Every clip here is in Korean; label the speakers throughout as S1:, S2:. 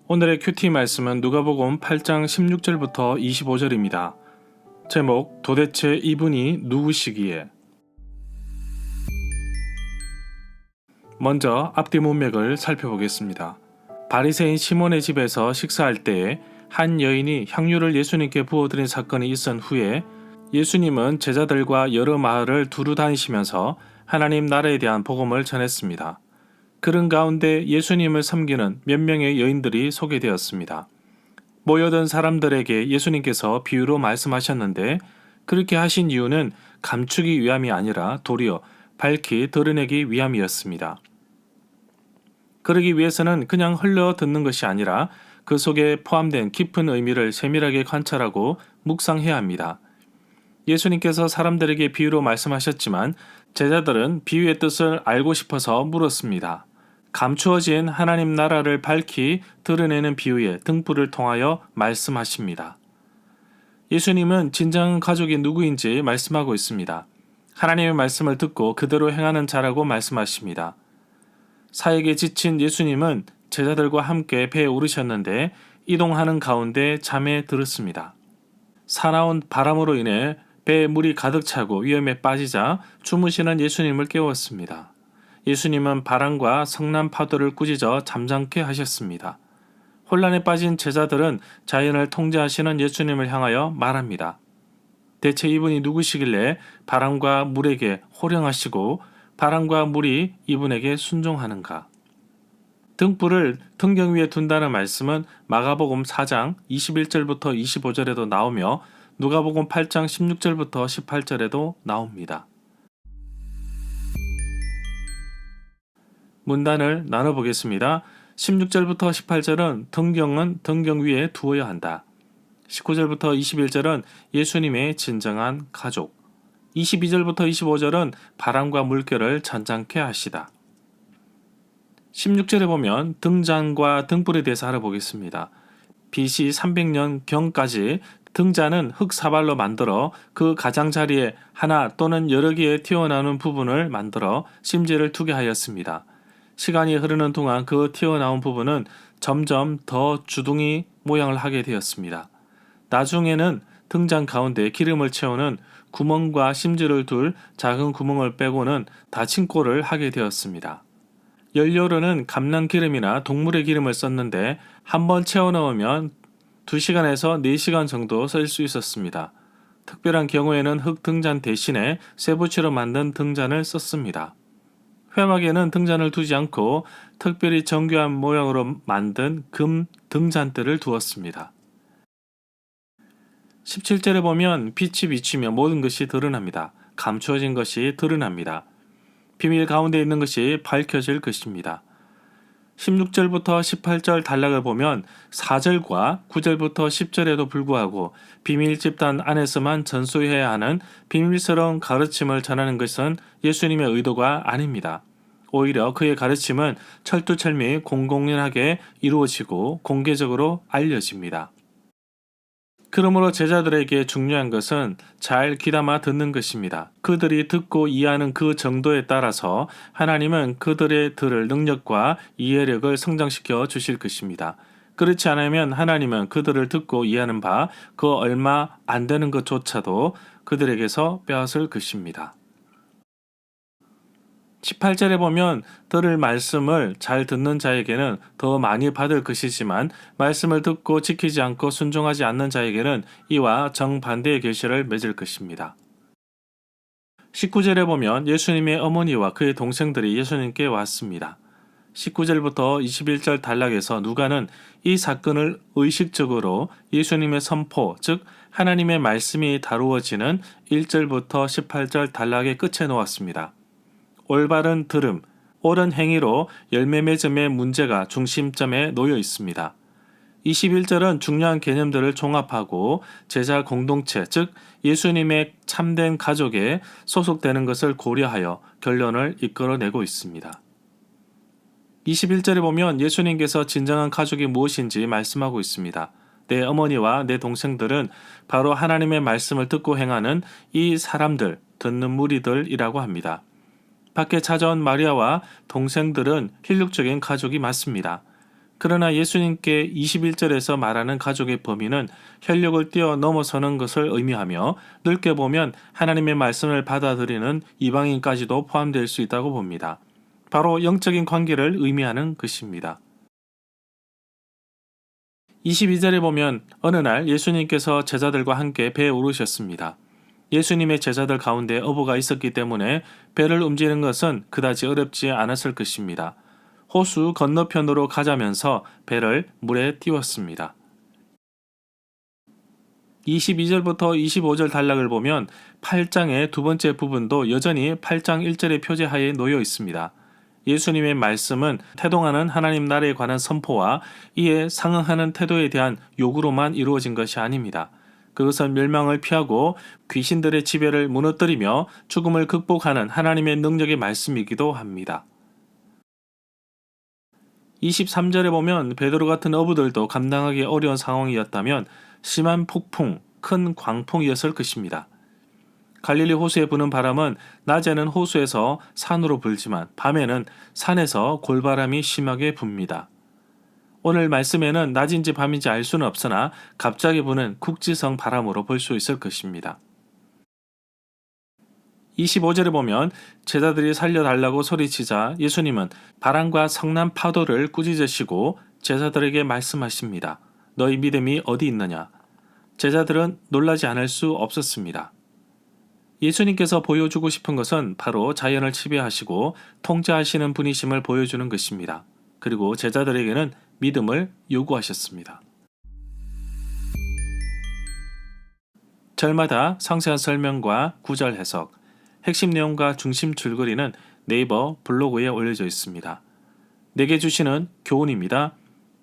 S1: 오늘의 큐티 말씀은 누가복음 8장 16절부터 25절입니다. 제목 도대체 이분이 누구시기에. 먼저 앞뒤 문맥을 살펴보겠습니다. 바리새인 시몬의 집에서 식사할 때에 한 여인이 향유를 예수님께 부어드린 사건이 있은 후에 예수님은 제자들과 여러 마을을 두루 다니시면서 하나님 나라에 대한 복음을 전했습니다. 그런 가운데 예수님을 섬기는 몇 명의 여인들이 소개되었습니다. 모여든 사람들에게 예수님께서 비유로 말씀하셨는데 그렇게 하신 이유는 감추기 위함이 아니라 도리어 밝히 드러내기 위함이었습니다. 그러기 위해서는 그냥 흘러 듣는 것이 아니라 그 속에 포함된 깊은 의미를 세밀하게 관찰하고 묵상해야 합니다. 예수님께서 사람들에게 비유로 말씀하셨지만 제자들은 비유의 뜻을 알고 싶어서 물었습니다. 감추어진 하나님 나라를 밝히 드러내는 비유의 등불을 통하여 말씀하십니다. 예수님은 진정한 가족이 누구인지 말씀하고 있습니다. 하나님의 말씀을 듣고 그대로 행하는 자라고 말씀하십니다. 사역에 지친 예수님은 제자들과 함께 배에 오르셨는데 이동하는 가운데 잠에 들었습니다. 사나운 바람으로 인해 배에 물이 가득 차고 위험에 빠지자 주무시는 예수님을 깨웠습니다. 예수님은 바람과 성난 파도를 꾸짖어 잠잠케 하셨습니다. 혼란에 빠진 제자들은 자연을 통제하시는 예수님을 향하여 말합니다. 대체 이분이 누구시길래 바람과 물에게 호령하시고 바람과 물이 이분에게 순종하는가? 등불을 등경 위에 둔다는 말씀은 마가복음 4장 21절부터 25절에도 나오며 누가복음 8장 16절부터 18절에도 나옵니다. 문단을 나눠보겠습니다. 16절부터 18절은 등경은 등경 위에 두어야 한다. 19절부터 21절은 예수님의 진정한 가족. 22절부터 25절은 바람과 물결을 잔잔케 하시다. 16절에 보면 등잔과 등불에 대해서 알아보겠습니다. BC 300년 경까지 등잔은 흙사발로 만들어 그 가장자리에 하나 또는 여러 개의 튀어나오는 부분을 만들어 심지를 두게 하였습니다. 시간이 흐르는 동안 그 튀어나온 부분은 점점 더 주둥이 모양을 하게 되었습니다. 나중에는 등잔 가운데 기름을 채우는 구멍과 심지를 둘 작은 구멍을 빼고는 닫힌 꼴을 하게 되었습니다. 연료로는 감람기름이나 동물의 기름을 썼는데 한번 채워 넣으면 2시간에서 4시간 정도 쓸 수 있었습니다. 특별한 경우에는 흙 등잔 대신에 쇠붙이로 만든 등잔을 썼습니다. 회막에는 등잔을 두지 않고 특별히 정교한 모양으로 만든 금 등잔대를 두었습니다. 17절에 보면 빛이 비치며 모든 것이 드러납니다. 감추어진 것이 드러납니다. 비밀 가운데 있는 것이 밝혀질 것입니다. 16절부터 18절 단락을 보면 4절과 9절부터 10절에도 불구하고 비밀 집단 안에서만 전수해야 하는 비밀스러운 가르침을 전하는 것은 예수님의 의도가 아닙니다. 오히려 그의 가르침은 철두철미 공공연하게 이루어지고 공개적으로 알려집니다. 그러므로 제자들에게 중요한 것은 잘 귀담아 듣는 것입니다. 그들이 듣고 이해하는 그 정도에 따라서 하나님은 그들의 들을 능력과 이해력을 성장시켜 주실 것입니다. 그렇지 않으면 하나님은 그들을 듣고 이해하는 바 그 얼마 안 되는 것조차도 그들에게서 빼앗을 것입니다. 18절에 보면 들을 말씀을 잘 듣는 자에게는 더 많이 받을 것이지만 말씀을 듣고 지키지 않고 순종하지 않는 자에게는 이와 정반대의 결실을 맺을 것입니다. 19절에 보면 예수님의 어머니와 그의 동생들이 예수님께 왔습니다. 19절부터 21절 단락에서 누가는 이 사건을 의식적으로 예수님의 선포, 즉 하나님의 말씀이 다루어지는 1절부터 18절 단락의 끝에 놓았습니다. 올바른 들음, 옳은 행위로 열매 맺음의 문제가 중심점에 놓여 있습니다. 21절은 중요한 개념들을 종합하고 제자 공동체, 즉 예수님의 참된 가족에 소속되는 것을 고려하여 결론을 이끌어내고 있습니다. 21절에 보면 예수님께서 진정한 가족이 무엇인지 말씀하고 있습니다. 내 어머니와 내 동생들은 바로 하나님의 말씀을 듣고 행하는 이 사람들, 듣는 무리들이라고 합니다. 밖에 찾아온 마리아와 동생들은 혈육적인 가족이 맞습니다. 그러나 예수님께 21절에서 말하는 가족의 범위는 혈육을 뛰어넘어서는 것을 의미하며 넓게 보면 하나님의 말씀을 받아들이는 이방인까지도 포함될 수 있다고 봅니다. 바로 영적인 관계를 의미하는 것입니다. 22절에 보면 어느 날 예수님께서 제자들과 함께 배에 오르셨습니다. 예수님의 제자들 가운데 어부가 있었기 때문에 배를 움직이는 것은 그다지 어렵지 않았을 것입니다. 호수 건너편으로 가자면서 배를 물에 띄웠습니다. 22절부터 25절 단락을 보면 8장의 두 번째 부분도 여전히 8장 1절의 표제하에 놓여 있습니다. 예수님의 말씀은 태동하는 하나님 나라에 관한 선포와 이에 상응하는 태도에 대한 요구로만 이루어진 것이 아닙니다. 그것은 멸망을 피하고 귀신들의 지배를 무너뜨리며 죽음을 극복하는 하나님의 능력의 말씀이기도 합니다. 23절에 보면 베드로 같은 어부들도 감당하기 어려운 상황이었다면 심한 폭풍, 큰 광풍이었을 것입니다. 갈릴리 호수에 부는 바람은 낮에는 호수에서 산으로 불지만 밤에는 산에서 골바람이 심하게 붑니다. 오늘 말씀에는 낮인지 밤인지 알 수는 없으나 갑자기 부는 국지성 바람으로 볼 수 있을 것입니다. 25절에 보면 제자들이 살려달라고 소리치자 예수님은 바람과 성난 파도를 꾸짖으시고 제자들에게 말씀하십니다. 너희 믿음이 어디 있느냐? 제자들은 놀라지 않을 수 없었습니다. 예수님께서 보여주고 싶은 것은 바로 자연을 지배하시고 통제하시는 분이심을 보여주는 것입니다. 그리고 제자들에게는 믿음을 요구하셨습니다. 절마다 상세한 설명과 구절 해석, 핵심 내용과 중심 줄거리는 네이버 블로그에 올려져 있습니다. 내게 주시는 교훈입니다.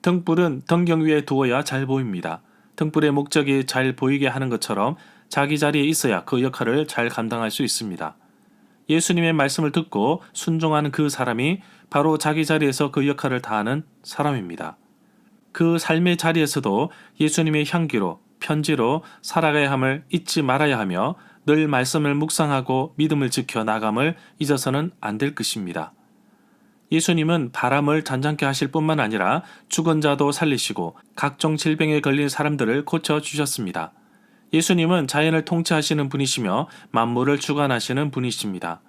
S1: 등불은 등경 위에 두어야 잘 보입니다. 등불의 목적이 잘 보이게 하는 것처럼 자기 자리에 있어야 그 역할을 잘 감당할 수 있습니다. 예수님의 말씀을 듣고 순종하는 그 사람이 바로 자기 자리에서 그 역할을 다하는 사람입니다. 그 삶의 자리에서도 예수님의 향기로, 편지로 살아가야 함을 잊지 말아야 하며 늘 말씀을 묵상하고 믿음을 지켜 나감을 잊어서는 안 될 것입니다. 예수님은 바람을 잔잔케 하실 뿐만 아니라 죽은 자도 살리시고 각종 질병에 걸린 사람들을 고쳐주셨습니다. 예수님은 자연을 통치하시는 분이시며 만물을 주관하시는 분이십니다.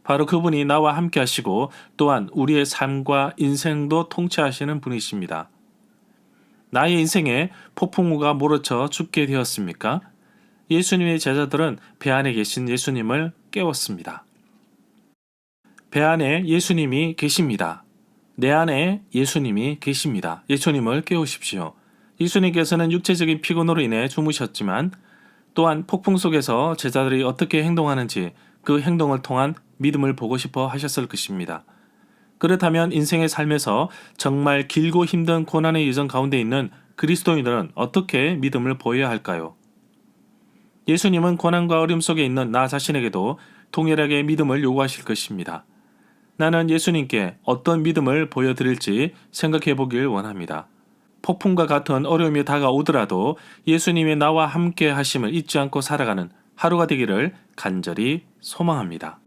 S1: 바로 그분이 나와 함께 하시고 또한 우리의 삶과 인생도 통치하시는 분이십니다. 나의 인생에 폭풍우가 몰아쳐 죽게 되었습니까? 예수님의 제자들은 배 안에 계신 예수님을 깨웠습니다. 배 안에 예수님이 계십니다. 내 안에 예수님이 계십니다. 예수님을 깨우십시오. 예수님께서는 육체적인 피곤으로 인해 주무셨지만 또한 폭풍 속에서 제자들이 어떻게 행동하는지 그 행동을 통한 믿음을 보고 싶어 하셨을 것입니다. 그렇다면 인생의 삶에서 정말 길고 힘든 고난의 여정 가운데 있는 그리스도인들은 어떻게 믿음을 보여야 할까요? 예수님은 고난과 어려움 속에 있는 나 자신에게도 동일하게 믿음을 요구하실 것입니다. 나는 예수님께 어떤 믿음을 보여드릴지 생각해 보길 원합니다. 폭풍과 같은 어려움이 다가오더라도 예수님이 나와 함께 하심을 잊지 않고 살아가는 하루가 되기를 간절히 소망합니다.